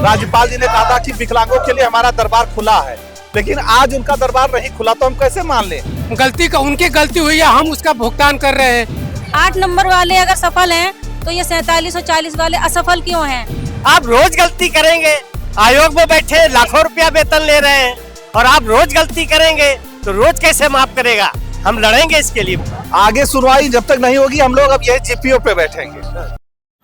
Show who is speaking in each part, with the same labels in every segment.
Speaker 1: राज्यपाल जी ने कहा था कि विकलांगों के लिए हमारा दरबार खुला है, लेकिन आज उनका दरबार नहीं खुला तो हम कैसे मान लें?
Speaker 2: गलती का उनकी गलती हुई है, हम उसका भुगतान कर रहे हैं।
Speaker 3: 8 नंबर वाले अगर सफल हैं तो ये 47 और 40 वाले असफल क्यों हैं?
Speaker 4: आप रोज गलती करेंगे, आयोग में बैठे लाखों रुपया वेतन ले रहे हैं और आप रोज गलती करेंगे तो रोज कैसे माफ करेगा? हम लड़ेंगे इसके लिए।
Speaker 1: आगे सुनवाई जब तक नहीं होगी हम लोग अब यही जीपीओ पे बैठेंगे।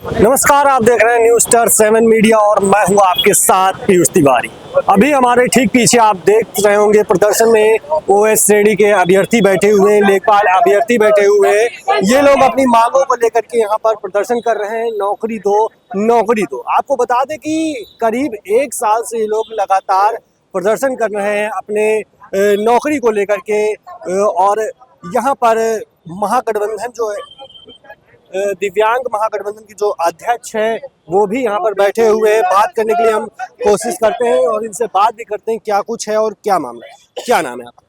Speaker 5: नमस्कार, आप देख रहे हैं न्यूज स्टार 7 मीडिया और मैं हूं आपके साथ पीयूष तिवारी। अभी हमारे ठीक पीछे आप देख रहे होंगे प्रदर्शन में ओएस श्रेणी के अभ्यर्थी बैठे हुए हैं, लेखपाल अभ्यर्थी बैठे हुए हैं। ये लोग अपनी मांगों को लेकर के यहाँ पर प्रदर्शन कर रहे हैं, नौकरी दो, नौकरी दो। आपको बता दें कि करीब 1 साल से ये लोग लगातार प्रदर्शन कर रहे हैं अपने नौकरी को लेकर के। और यहाँ पर महागठबंधन जो है, दिव्यांग महागठबंधन की जो अध्यक्ष है वो भी यहाँ पर बैठे हुए हैं। बात करने के लिए हम कोशिश करते हैं और इनसे बात भी करते हैं क्या कुछ है और क्या मामला है। क्या नाम है आपका?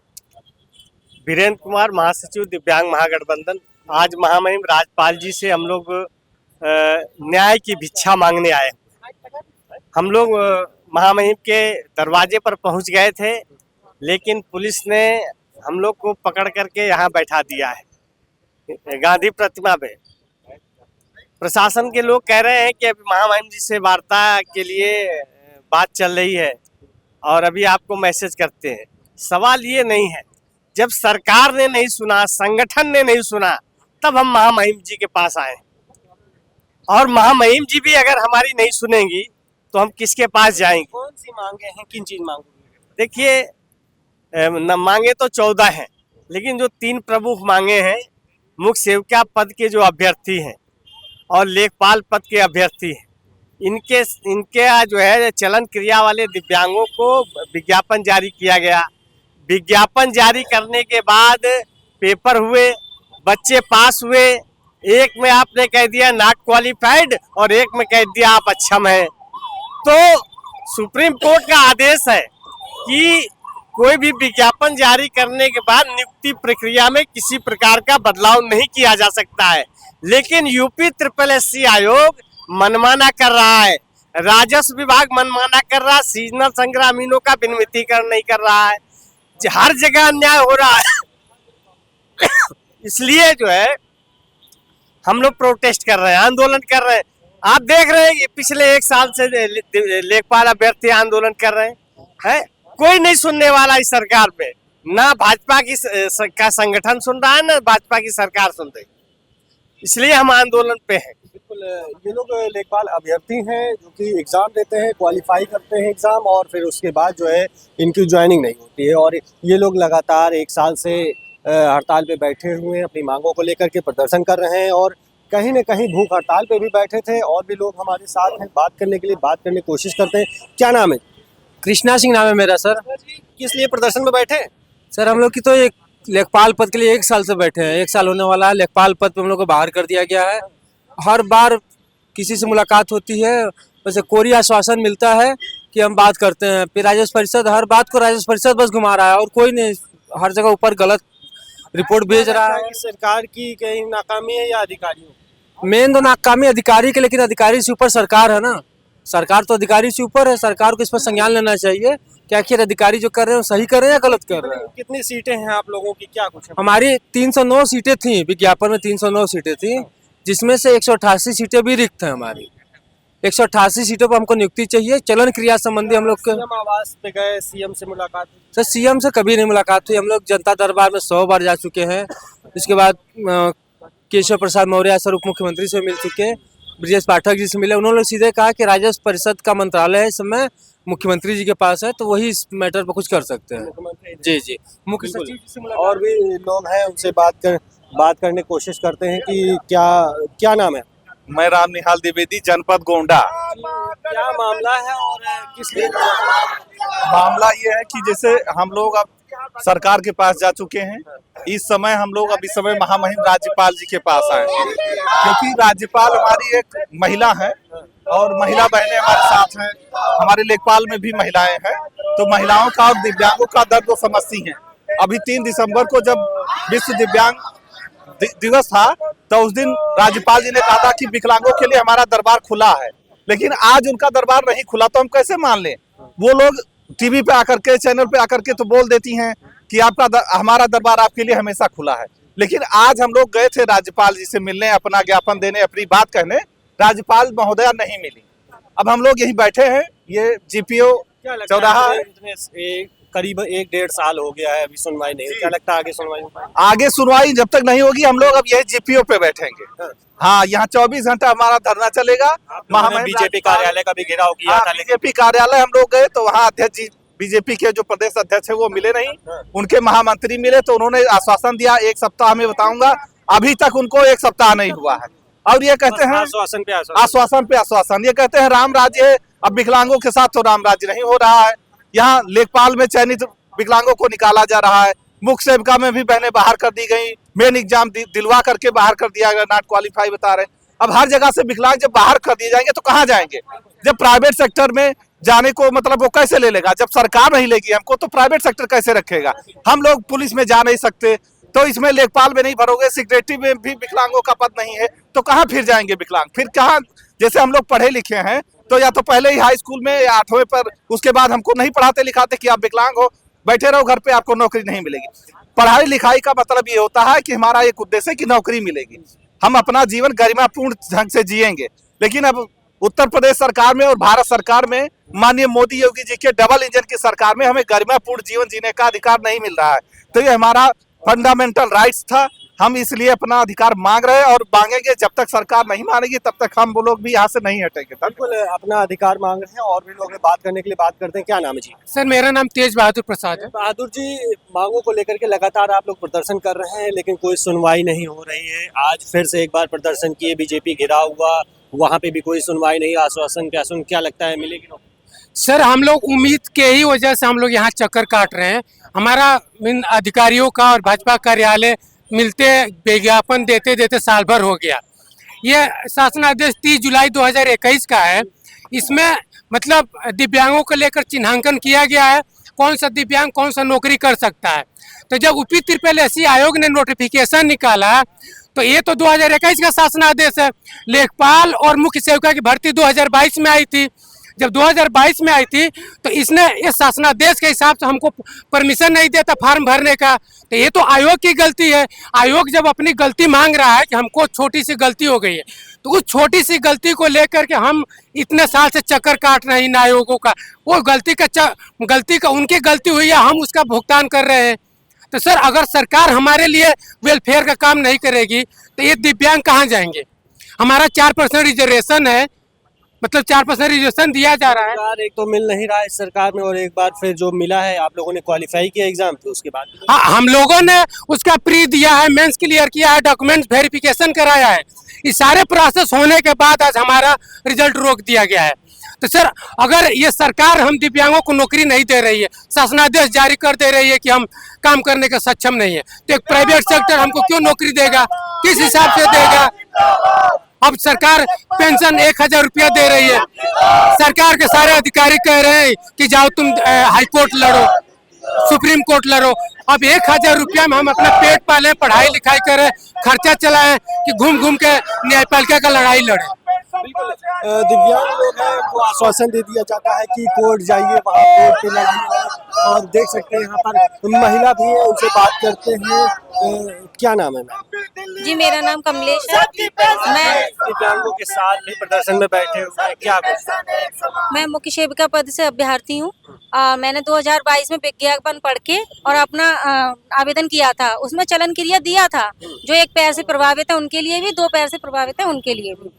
Speaker 4: वीरेंद्र कुमार, महासचिव दिव्यांग महागठबंधन। आज महामहिम राज्यपाल जी से हम लोग न्याय की भिक्षा मांगने आए। हम लोग महामहिम के दरवाजे पर पहुंच गए थे, लेकिन पुलिस ने हम लोग को पकड़ करके यहाँ बैठा दिया है गांधी प्रतिमा पे। प्रशासन के लोग कह रहे हैं कि अभी महामहिम जी से वार्ता के लिए बात चल रही है और अभी आपको मैसेज करते हैं। सवाल ये नहीं है, जब सरकार ने नहीं सुना, संगठन ने नहीं सुना, तब हम महामहिम जी के पास आए। और महामहिम जी भी अगर हमारी नहीं सुनेंगी तो हम किसके पास जाएंगे?
Speaker 5: कौन सी मांगे हैं, किन चीज मांगे?
Speaker 4: देखिए, मांगे तो 14 हैं, लेकिन जो 3 प्रमुख मांगे हैं, मुख्य सेविका पद के जो अभ्यर्थी हैं और लेखपाल पद के अभ्यर्थी हैं, इनके जो है चलन क्रिया वाले दिव्यांगों को विज्ञापन जारी किया गया। विज्ञापन जारी करने के बाद पेपर हुए, बच्चे पास हुए। एक में आपने कह दिया नॉट क्वालिफाइड और एक में कह दिया आप अक्षम हैं। तो सुप्रीम कोर्ट का आदेश है कि कोई भी विज्ञापन जारी करने के बाद नियुक्ति प्रक्रिया में किसी प्रकार का बदलाव नहीं किया जा सकता है, लेकिन यूपी SSS आयोग मनमाना कर रहा है, राजस्व विभाग मनमाना कर रहा है, सीजनल संग्रामीणों का विनियमितीकरण नहीं कर रहा है, हर जगह अन्याय हो रहा है। इसलिए जो है हम लोग प्रोटेस्ट कर रहे हैं, आंदोलन कर रहे हैं। आप देख रहे हैं कि पिछले 1 साल से लेखपाल अभ्यर्थी आंदोलन कर रहे हैं। कोई नहीं सुनने वाला इस सरकार पे, ना भाजपा की का संगठन सुन रहा है, ना भाजपा की सरकार सुन रही। इसलिए हम आंदोलन पे हैं।
Speaker 5: बिल्कुल, ये लोग लेखपाल अभ्यर्थी हैं जो कि एग्जाम देते हैं, क्वालिफाई करते हैं एग्जाम और फिर उसके बाद जो है इनकी ज्वाइनिंग नहीं होती है। और ये लोग लगातार 1 साल से हड़ताल पे बैठे हुए हैं, अपनी मांगों को लेकर के प्रदर्शन कर रहे हैं और कहीं न कहीं भूख हड़ताल पे भी बैठे थे। और भी लोग हमारे साथ हैं, बात करने के लिए बात करने की कोशिश करते हैं। क्या नाम है?
Speaker 2: कृष्णा सिंह नाम है मेरा सर।
Speaker 5: किस लिए प्रदर्शन में बैठे?
Speaker 2: सर हम लोग की तो एक लेखपाल पद के लिए 1 साल से बैठे हैं, 1 साल होने वाला है। लेखपाल पद पे हम लोग को बाहर कर दिया गया है। हर बार किसी से मुलाकात होती है, वैसे कोरी आश्वासन मिलता है कि हम बात करते हैं, फिर राजस्व परिषद हर बात को राजस्व परिषद बस घुमा रहा है और कोई नहीं, हर जगह ऊपर गलत रिपोर्ट भेज रहा है।
Speaker 5: सरकार की कहीं नाकामी है या अधिकारियों?
Speaker 2: मेन तो नाकामी अधिकारी के, लेकिन अधिकारी से ऊपर सरकार है ना। सरकार तो अधिकारी से ऊपर है, सरकार को इस पर संज्ञान लेना चाहिए कि आखिर अधिकारी जो कर रहे हैं वो सही कर रहे हैं या गलत कर रहे हैं।
Speaker 5: कितनी सीटें हैं आप लोगों की, क्या कुछ है?
Speaker 2: हमारी 309 सीटें थी, विज्ञापन में 309 सीटें थी, जिसमें से 188 सीटें भी रिक्त हैं। हमारी 188 सीटों पर हमको नियुक्ति चाहिए। चलन क्रिया संबंधी हम लोग
Speaker 5: सीएम आवास पे गए, सीएम से मुलाकात?
Speaker 2: सर सीएम से कभी नहीं मुलाकात हुई। हम लोग जनता दरबार में 100 बार जा चुके हैं। इसके बाद केशव प्रसाद मौर्य सर उप मुख्यमंत्री से मिल चुके हैं, ब्रजेश पाठक जी से मिले। उन्होंने सीधे कहा कि राजस्व परिषद का मंत्रालय है, इस समय मुख्यमंत्री जी के पास है, तो वही इस मैटर पर कुछ कर सकते हैं। जी जी, मुख्य सचिव जी से मुलाकात।
Speaker 5: और भी लोग हैं, उनसे बात करने की कोशिश करते हैं कि क्या नाम है?
Speaker 1: मैं राम निहाल द्विवेदी, जनपद गोंडा।
Speaker 5: क्या मामला है और किस लिए?
Speaker 1: मामला ये है कि जैसे हम लोग अब सरकार के पास जा चुके हैं, इस समय हम लोग अब इस समय महामहिम राज्यपाल जी के पास आए, क्योंकि राज्यपाल हमारी एक महिला है और महिला बहनें हमारे साथ हैं, हमारे लेखपाल में भी महिलाएं हैं, तो महिलाओं का और दिव्यांगों का दर्द वो समझती हैं। अभी 3 दिसंबर को जब विश्व दिव्यांग दिवस था तो उस दिन राज्यपाल जी ने कहा था कि विकलांगों के लिए हमारा दरबार खुला है, लेकिन आज उनका दरबार नहीं खुला तो हम कैसे मान लें। वो लोग टीवी पे आकर के, चैनल पे आकर के तो बोल देती हैं कि हमारा दरबार आपके लिए हमेशा खुला है, लेकिन आज हम लोग गए थे राज्यपाल जी से मिलने, अपना ज्ञापन देने, अपनी बात कहने, राज्यपाल महोदया नहीं मिली। अब हम लोग यहीं बैठे हैं, ये जीपीओ चौराहा
Speaker 5: करीब 1-1.5 साल हो गया है, अभी सुनवाई नहीं। क्या लगता है आगे सुनवाई हो पाएगी?
Speaker 1: आगे सुनवाई जब तक नहीं होगी हम लोग अब यही जीपीओ पे बैठेंगे। हाँ, यहाँ 24 घंटा हमारा धरना चलेगा।
Speaker 5: बीजेपी कार्यालय का भी घेराव किया था, लेकिन
Speaker 1: बीजेपी कार्यालय हम लोग गए तो वहाँ अध्यक्ष जी, बीजेपी के जो प्रदेश अध्यक्ष है वो मिले नहीं, उनके महामंत्री मिले तो उन्होंने आश्वासन दिया 1 सप्ताह में बताऊंगा। अभी तक उनको 1 सप्ताह नहीं हुआ है और ये कहते हैं
Speaker 5: आश्वासन पे
Speaker 1: आश्वासन। ये कहते हैं राम राज्य है, अब विकलांगों के साथ तो राम राज्य नहीं हो रहा है। यहाँ लेखपाल में चयनित विकलांगों को निकाला जा रहा है, मुख्य सेविका में भी बहनें बाहर कर दी गई, मेन एग्जाम दिलवा करके बाहर कर दिया गया, नॉट क्वालिफाई बता रहे। अब हर जगह से विकलांग जब बाहर कर दिए जाएंगे तो कहाँ जाएंगे? जब प्राइवेट सेक्टर में जाने को मतलब वो कैसे ले लेगा? जब सरकार नहीं लेगी हमको तो प्राइवेट सेक्टर कैसे रखेगा? हम लोग पुलिस में जा नहीं सकते, तो इसमें लेखपाल में नहीं भरोगे, सेक्रेटरी में भी विकलांगों का पद नहीं है, तो कहाँ फिर जाएंगे विकलांग? फिर कहाँ? जैसे हम लोग पढ़े लिखे हैं तो या तो पहले ही हाई स्कूल में या 8वीं पर, उसके बाद हमको नहीं पढ़ाते लिखाते कि आप विकलांग हो, बैठे रहो घर पे, आपको नौकरी नहीं मिलेगी। पढ़ाई लिखाई का मतलब ये होता है कि हमारा एक उद्देश्य है कि नौकरी मिलेगी, हम अपना जीवन गरिमापूर्ण ढंग से जिएंगे। लेकिन अब उत्तर प्रदेश सरकार में और भारत सरकार में, माननीय मोदी योगी जी के डबल इंजन की सरकार में हमें गरिमापूर्ण जीवन जीने का अधिकार नहीं मिल रहा है। तो ये हमारा फंडामेंटल राइट्स था, हम इसलिए अपना अधिकार मांग रहे हैं और मांगेंगे। जब तक सरकार नहीं मानेगी तब तक हम वो लोग भी यहाँ से नहीं हटेंगे।
Speaker 5: बिल्कुल अपना अधिकार मांग रहे हैं और भी लोग बात करने के लिए बात करते हैं। क्या नाम है जी?
Speaker 2: सर मेरा नाम तेज बहादुर प्रसाद है।
Speaker 5: बहादुर जी, मांगों को लेकर के लगातार आप लोग प्रदर्शन कर रहे हैं लेकिन कोई सुनवाई नहीं हो रही है। आज फिर से एक बार प्रदर्शन किए, बीजेपी घिराव हुआ, वहाँ पे भी कोई सुनवाई नहीं, आश्वासन क्या सुन, क्या लगता है मिलेगी नौकरी?
Speaker 2: सर हम लोग उम्मीद के ही वजह से हम लोग यहाँ चक्कर काट रहे हैं। हमारा इन अधिकारियों का और भाजपा कार्यालय मिलते विज्ञापन देते देते साल भर हो गया। ये शासनादेश 30 जुलाई 2021 का है। इसमें मतलब दिव्यांगों को लेकर चिन्हांकन किया गया है, कौन सा दिव्यांग कौन सा नौकरी कर सकता है। तो जब यूपी त्रिपल आयोग ने नोटिफिकेशन निकाला तो ये तो 2021 का शासनादेश है। लेखपाल और मुख्य सेविका की भर्ती 2022 में आई थी। जब 2022 में आई थी तो इसने इस शासनादेश के हिसाब से हमको परमिशन नहीं देता फॉर्म भरने का। तो ये तो आयोग की गलती है। आयोग जब अपनी गलती मांग रहा है कि हमको छोटी सी गलती हो गई है, तो उस छोटी सी गलती को लेकर के हम इतने साल से चक्कर काट रहे हैं इन आयोगों का। वो गलती का उनकी गलती हुई है, हम उसका भुगतान कर रहे हैं। तो सर अगर सरकार हमारे लिए वेलफेयर का काम नहीं करेगी तो ये दिव्यांग कहाँ जाएंगे? हमारा 4% रिजर्वेशन है, मतलब 4% रिजर्वेशन दिया जा रहा है।
Speaker 5: एक तो मिल नहीं रहा है इस सरकार में और एक बार फिर जो मिला है, आप लोगों ने क्वालिफाई किया एग्जाम पे, उसके बाद
Speaker 2: हाँ हम लोगों ने उसका प्री दिया है, मेंस क्लियर किया है, डॉक्यूमेंट्स वेरिफिकेशन कराया है। इस सारे प्रोसेस होने के बाद आज हमारा रिजल्ट रोक दिया गया है। तो सर अगर ये सरकार हम दिव्यांगों को नौकरी नहीं दे रही है, शासनादेश जारी कर दे रही है कि हम काम करने का सक्षम नहीं है, तो एक प्राइवेट सेक्टर हमको क्यों नौकरी देगा? किस हिसाब से देगा? अब सरकार पेंशन 1000 रुपया दे रही है। सरकार के सारे अधिकारी कह रहे हैं कि जाओ तुम हाई कोर्ट लड़ो, सुप्रीम कोर्ट लड़ो। अब 1000 रुपया में हम अपना पेट पाले, पढ़ाई लिखाई करें, खर्चा चलाएं कि घूम घूम के न्यायपालिका का लड़ाई लड़े।
Speaker 5: दिव्यांग लोग हैं, उनको आश्वासन दे दिया जाता है कि कोर्ट जाइए, वहाँ कोर्ट पे लड़ाई। और देख सकते हैं यहाँ पर महिला भी है, उनसे बात करते हैं। क्या नाम है मैम?
Speaker 3: जी मेरा नाम कमलेश है। मैं
Speaker 5: दिव्यांगों के साथ भी प्रदर्शन में बैठे हुए हैं, क्या
Speaker 3: मैं मुख्य सेविका पद से अभ्यर्थी हूँ। मैंने 2022 में विज्ञापन पढ़ के और अपना आवेदन किया था, उसमें चलन क्रिया दिया था। जो एक पैर से प्रभावित है उनके लिए भी, 2 पैर से प्रभावित है उनके लिए भी।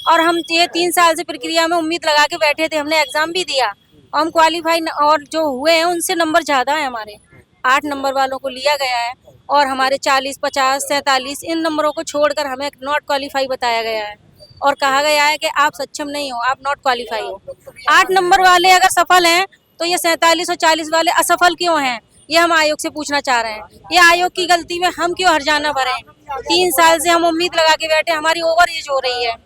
Speaker 3: और हम ये 3 साल से प्रक्रिया में उम्मीद लगा के बैठे थे, हमने एग्जाम भी दिया और हम क्वालिफाई और जो हुए हैं उनसे नंबर ज़्यादा है हमारे। 8 नंबर वालों को लिया गया है और हमारे 40, 50, 47 इन नंबरों को छोड़कर हमें नॉट क्वालिफाई बताया गया है और कहा गया है कि आप सक्षम नहीं हो, आप नॉट क्वालिफाई हो। 8 नंबर वाले अगर सफल हैं तो ये 47 और 40 वाले असफल क्यों हैं? ये हम आयोग से पूछना चाह रहे हैं। ये आयोग की गलती में हम क्यों हर्जाना भरें? 3 साल से हम उम्मीद लगा के बैठे, हमारी ओवर एज हो रही है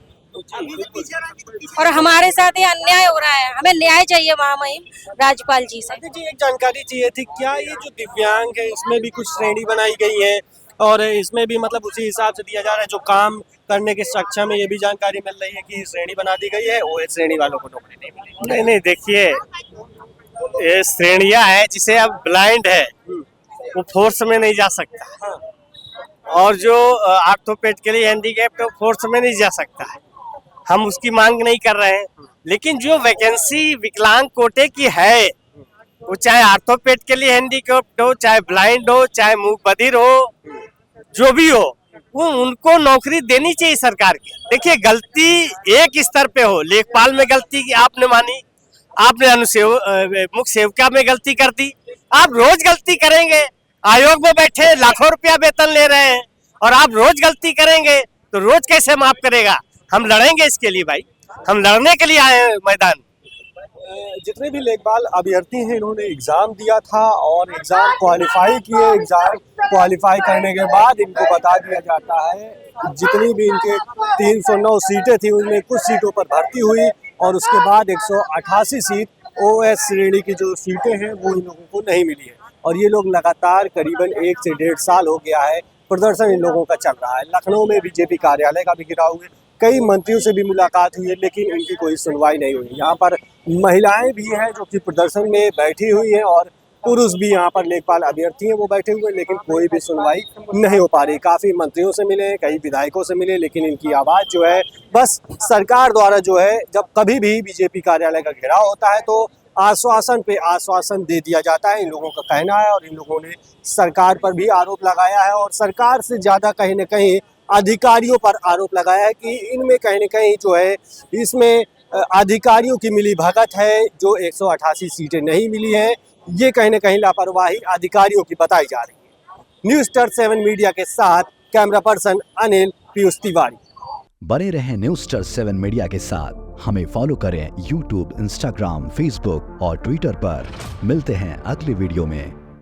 Speaker 3: और हमारे साथ ये अन्याय हो रहा है। हमें न्याय चाहिए महामहिम राज्यपाल जी से।
Speaker 5: जी एक जानकारी चाहिए थी, क्या ये जो दिव्यांग है इसमें भी कुछ श्रेणी बनाई गई है? और इसमें भी मतलब उसी हिसाब से दिया जा रहा है, जो काम करने के सक्षम है, ये भी जानकारी मिल रही है कि श्रेणी बना दी गई है, ओएस श्रेणी वालों को नौकरी नहीं मिलेगी।
Speaker 4: नहीं नहीं, देखिए ये श्रेणियां है, जिसे अब ब्लाइंड है वो फोर्स में नहीं जा सकता, और जो आर्थोपेड के लिए हैंडीकैप्ड है फोर्स में नहीं जा सकता है। हम उसकी मांग नहीं कर रहे हैं, लेकिन जो वैकेंसी विकलांग कोटे की है, वो चाहे आर्थोपेड के लिए हैंडीकैप्ड हो, चाहे ब्लाइंड हो, चाहे मूक बधिर हो, जो भी हो, वो उनको नौकरी देनी चाहिए सरकार की। देखिए गलती एक स्तर पे हो, लेखपाल में गलती आपने मानी, आपने मुख्य सेविका में गलती कर दी, आप रोज गलती करेंगे। आयोग में बैठे लाखों रुपया वेतन ले रहे हैं और आप रोज गलती करेंगे तो रोज कैसे माफ करेगा? हम लड़ेंगे इसके लिए भाई, हम लड़ने के लिए आए हैं मैदान।
Speaker 5: जितने भी लेखपाल अभ्यर्थी हैं, इन्होंने एग्जाम दिया था और एग्जाम क्वालिफाई किए। एग्जाम क्वालिफाई करने के बाद इनको बता दिया जाता है जितनी भी इनके 309 सीटें थी, उनमें कुछ सीटों पर भर्ती हुई और उसके बाद 188 सीट ओएस श्रेणी की जो सीटें हैं वो इन लोगों को नहीं मिली है। और ये लोग लगातार करीबन 1 से 1.5 साल हो गया है प्रदर्शन इन लोगों का चल रहा है। लखनऊ में बीजेपी कार्यालय का भी घेराव हुए, कई मंत्रियों से भी मुलाकात हुई है, लेकिन इनकी कोई सुनवाई नहीं हुई। यहाँ पर महिलाएं भी हैं जो कि प्रदर्शन में बैठी हुई हैं और पुरुष भी यहाँ पर लेखपाल अभ्यर्थी हैं वो बैठे हुए हैं, लेकिन कोई भी सुनवाई नहीं हो पा रही। काफ़ी मंत्रियों से मिले, कई विधायकों से मिले, लेकिन इनकी आवाज़ जो है बस सरकार द्वारा जो है, जब कभी भी बीजेपी कार्यालय का घेराव होता है तो आश्वासन पे आश्वासन दे दिया जाता है, इन लोगों का कहना है। और इन लोगों ने सरकार पर भी आरोप लगाया है और सरकार से ज़्यादा कहीं न कहीं अधिकारियों पर आरोप लगाया है कि इनमें कहीं न कहीं जो है इसमें अधिकारियों की मिली भगत है। जो 188 सीटें नहीं मिली हैं, ये कहीं न कहीं लापरवाही अधिकारियों की बताई जा रही है। न्यूज़ स्टार 7 मीडिया के साथ कैमरा पर्सन अनिल पीयूष तिवारी।
Speaker 6: बने रहें न्यूज़ स्टार 7 मीडिया के साथ। हमें फॉलो करें यूट्यूब, इंस्टाग्राम, फेसबुक और ट्विटर पर। मिलते हैं अगले वीडियो में।